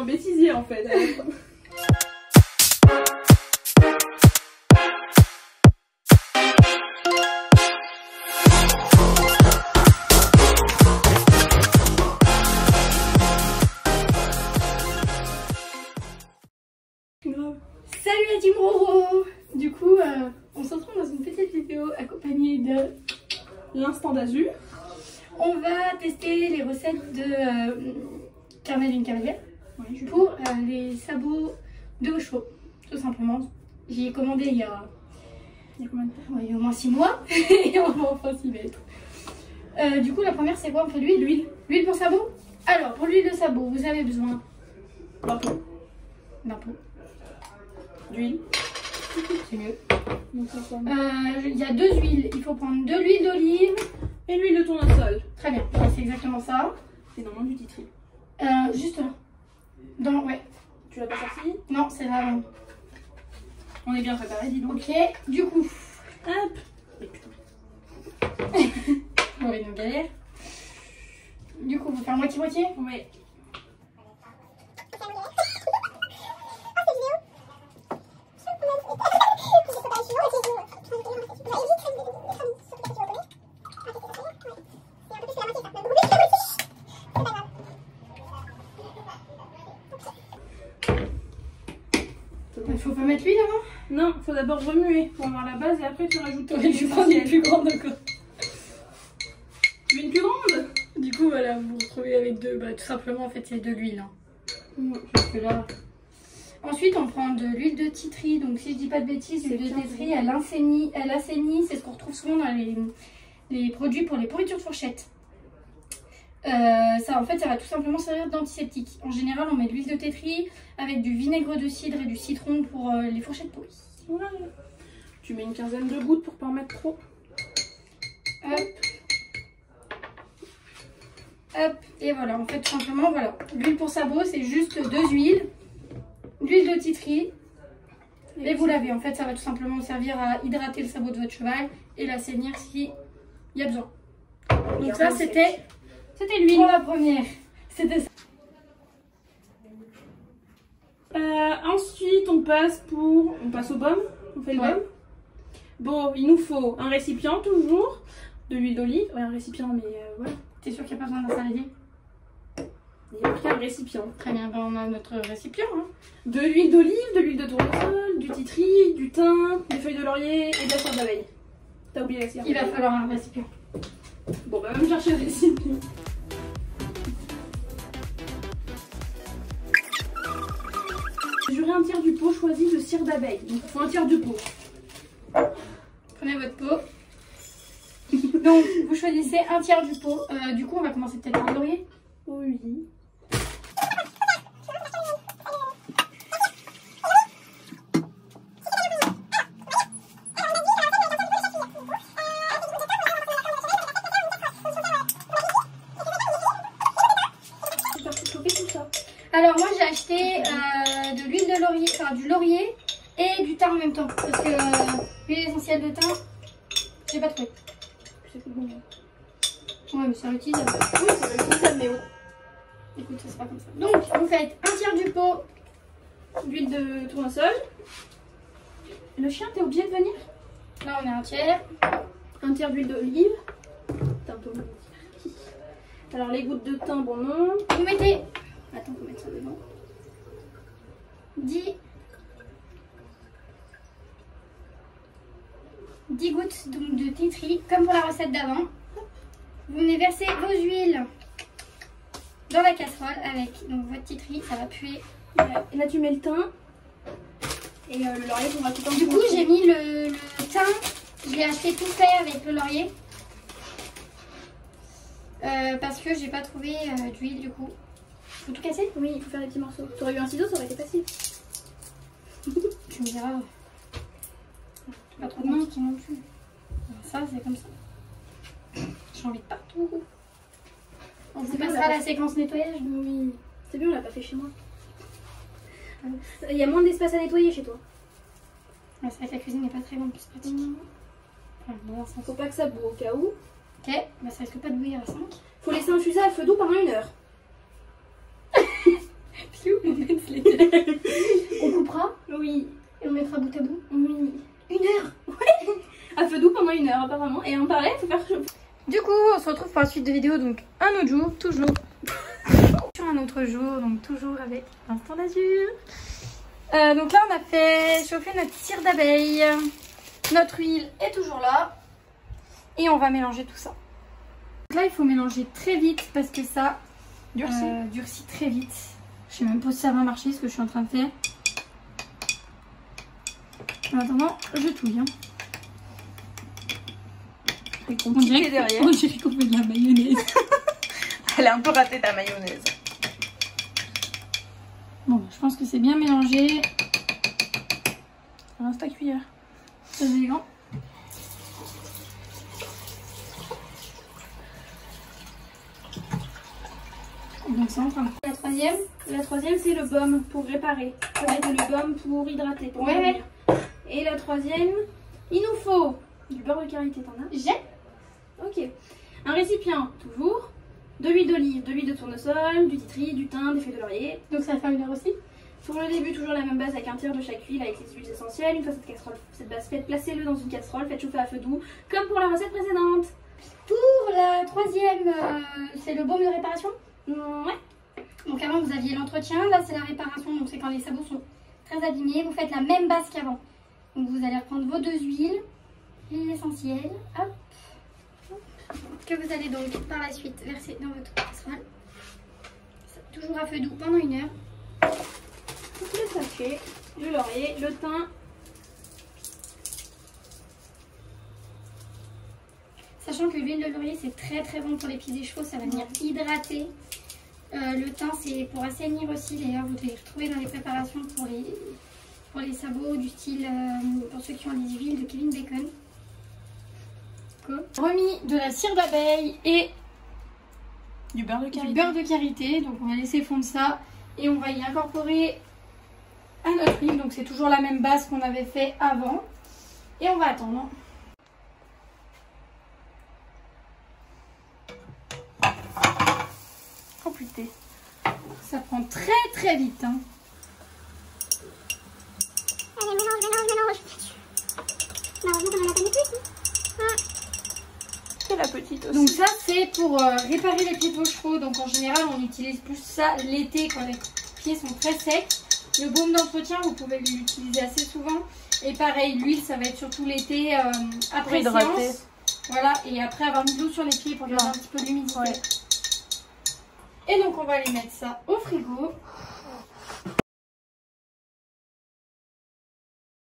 un bêtisier en fait. Salut la team Roro. Du coup, on se retrouve dans une petite vidéo accompagnée de L'instant d'Azur. On va tester les recettes de Carnet d'une cavalière Oui, pour les sabots de vos chevaux, tout simplement. J'y ai commandé il y a combien de temps? il y a au moins 6 mois et on va enfin s'y mettre. Du coup, la première, c'est quoi? On fait l'huile. L'huile pour sabot. Alors, pour l'huile de sabot, vous avez besoin D'un pot. D'huile. C'est mieux. Donc ça quoi? Il y a 2 huiles. Il faut prendre de l'huile d'olive. Et l'huile de tournesol. Très bien, ouais, c'est exactement ça. C'est normalement du titri. Juste là. Ouais. Tu l'as pas sorti? Non, c'est là. On est bien préparé, dis donc. Ok, du coup. Hop. Mais putain. On va une galère. Du coup, vous faire moitié-moitié? Oui. Il faut pas mettre l'huile avant? Non, faut d'abord remuer pour avoir la base et après tu rajoutes ton Je vais prendre une plus grande encore. Tu veux une plus grande? Du coup, voilà, vous vous retrouvez avec deux. Bah, tout simplement, en fait, c'est de l'huile. Hein. Parce que là. Ensuite, on prend de l'huile de titri. Donc, si je dis pas de bêtises, l'huile de titri, elle assainit. C'est ce qu'on retrouve souvent dans les produits pour les pourritures de fourchette. Ça, en fait, ça va tout simplement servir d'antiseptique. En général, on met de l'huile de titri avec du vinaigre de cidre et du citron pour les fourchettes pourries. Voilà. Tu mets une quinzaine de gouttes pour pas en mettre trop. Hop. Hop, et voilà, en fait, tout simplement, voilà. L'huile pour sabot, c'est juste 2 huiles, l'huile de titri, et vous lavez. En fait, ça va tout simplement servir à hydrater le sabot de votre cheval et l'assainir s'il y a besoin. Donc ça, c'était l'huile pour la première. C'était ça. Ensuite, on passe au baume. On fait le baume. Bon, il nous faut un récipient toujours, de l'huile d'olive. Ouais, un récipient, mais voilà. T'es sûr qu'il n'y a pas besoin d'un saladier? Il n'y a pris un récipient. Très bien, ben on a notre récipient. Hein. De l'huile d'olive, de l'huile de tournesol, du titri, du thym, des feuilles de laurier et de la cire d'abeille. T'as oublié la cire? Il va falloir un récipient. Bon, bah, va me chercher un récipient. J'aurai un tiers du pot choisi de cire d'abeille. Donc, il faut un tiers du pot. Prenez votre pot. Donc, vous choisissez un tiers du pot. Du coup, on va commencer peut-être par le laurier. Oui. Alors, moi, j'ai acheté de l'huile de laurier, enfin du laurier et du thym en même temps. Parce que l'huile essentielle de thym, j'ai pas trouvé. Ouais, mais c'est réutilisable. Oui, c'est réutilisable, mais bon. Écoute, ça sera comme ça. Donc, vous faites un tiers du pot D'huile de tournesol. Le chien, t'es obligé de venir? Là, on a un tiers. Un tiers d'huile d'olive. T'as un peu moins. Alors, les gouttes de thym, bon non. Vous mettez Attends, faut mettre ça devant. 10 gouttes donc, de titri, comme pour la recette d'avant. Vous venez verser vos huiles dans la casserole avec donc, votre titri, ça va puer. Et là, tu mets le thym. Et le laurier, on va tout en Du coup, j'ai mis le thym, je l'ai acheté tout fait avec le laurier. Parce que j'ai pas trouvé d'huile du coup. Faut tout casser? Oui, il faut faire des petits morceaux. Tu aurais eu un ciseau, ça aurait été facile. Tu me diras. Pas trop de main non plus. Ça, c'est comme ça. J'ai envie de partout. On vous passera la séquence nettoyage. Oui. C'est bien, on l'a pas fait chez moi. Il y a moins d'espace à nettoyer chez toi. Ouais, c'est vrai que la cuisine n'est pas très grande, c'est pratique. Faut pas que ça boue au cas où. Ok, bah ça risque pas de bouillir à 5. Faut laisser infuser à feu doux pendant 1 heure. flou, en fait, les deux. On coupera Oui. et on mettra bout à bout. Oui. 1 heure. À feu doux pendant 1 heure apparemment. Et en parallèle, il faut faire chaud. Du coup, on se retrouve pour la suite de vidéo, donc un autre jour, toujours. Sur un autre jour, donc toujours avec l'instant d'azur. Donc là, on a fait chauffer notre cire d'abeille. Notre huile est toujours là. Et on va mélanger tout ça. Donc là, il faut mélanger très vite parce que ça durcit très vite. Je sais même pas si ça va marcher ce que je suis en train de faire. En attendant, je touille. Hein. On dirait derrière. qu'on fait de la mayonnaise. Elle a un peu raté ta mayonnaise. Bon, je pense que c'est bien mélangé. Reste ta cuillère. C'est élégant. Donc c'est en train de... La troisième, c'est le baume pour réparer. Ça va être le baume pour hydrater, pour Ouais. dormir. Et la troisième, il nous faut du beurre de karité, t'en as? J'ai. Ok. Un récipient, toujours. De l'huile d'olive, de l'huile de tournesol, du titri, du thym, des feuilles de laurier. Donc ça va faire 1 heure aussi. Pour le début, toujours la même base avec un tiers de chaque huile avec les huiles essentielles. Une fois cette base faite, placez-le dans une casserole, faites chauffer à feu doux, comme pour la recette précédente. Pour la troisième, c'est le baume de réparation. Ouais. Donc avant vous aviez l'entretien, là c'est la réparation, donc c'est quand les sabots sont très abîmés. Vous faites la même base qu'avant. Donc vous allez reprendre vos 2 huiles, l'huile essentielle, hop, que vous allez donc par la suite verser dans votre casserole. Toujours à feu doux pendant 1 heure. Le sachet, le laurier, le thym. Sachant que l'huile de laurier c'est très bon pour les pieds des chevaux, ça va venir hydrater. Le thym c'est pour assainir aussi, d'ailleurs vous devez le retrouver dans les préparations pour les sabots du style, pour ceux qui ont des huiles de Kevin Bacon. Remis de la cire d'abeille et Du beurre de du karité. beurre de karité, donc on va laisser fondre ça et on va y incorporer à notre huile, donc c'est toujours la même base qu'on avait fait avant et on va attendre. Compliqué. Ça prend très vite. Hein. Allez, mélange. Malheureusement, on en a pas mis plus. C'est la petite aussi. Donc ça c'est pour réparer les pieds de vos chevaux. Donc en général on utilise plus ça l'été quand les pieds sont très secs. Le baume d'entretien vous pouvez l'utiliser assez souvent. Et pareil l'huile ça va être surtout l'été après hydrater. séance. Voilà, et après avoir mis de l'eau sur les pieds pour garder un petit peu d'humidité. Ouais. Et donc on va aller mettre ça au frigo.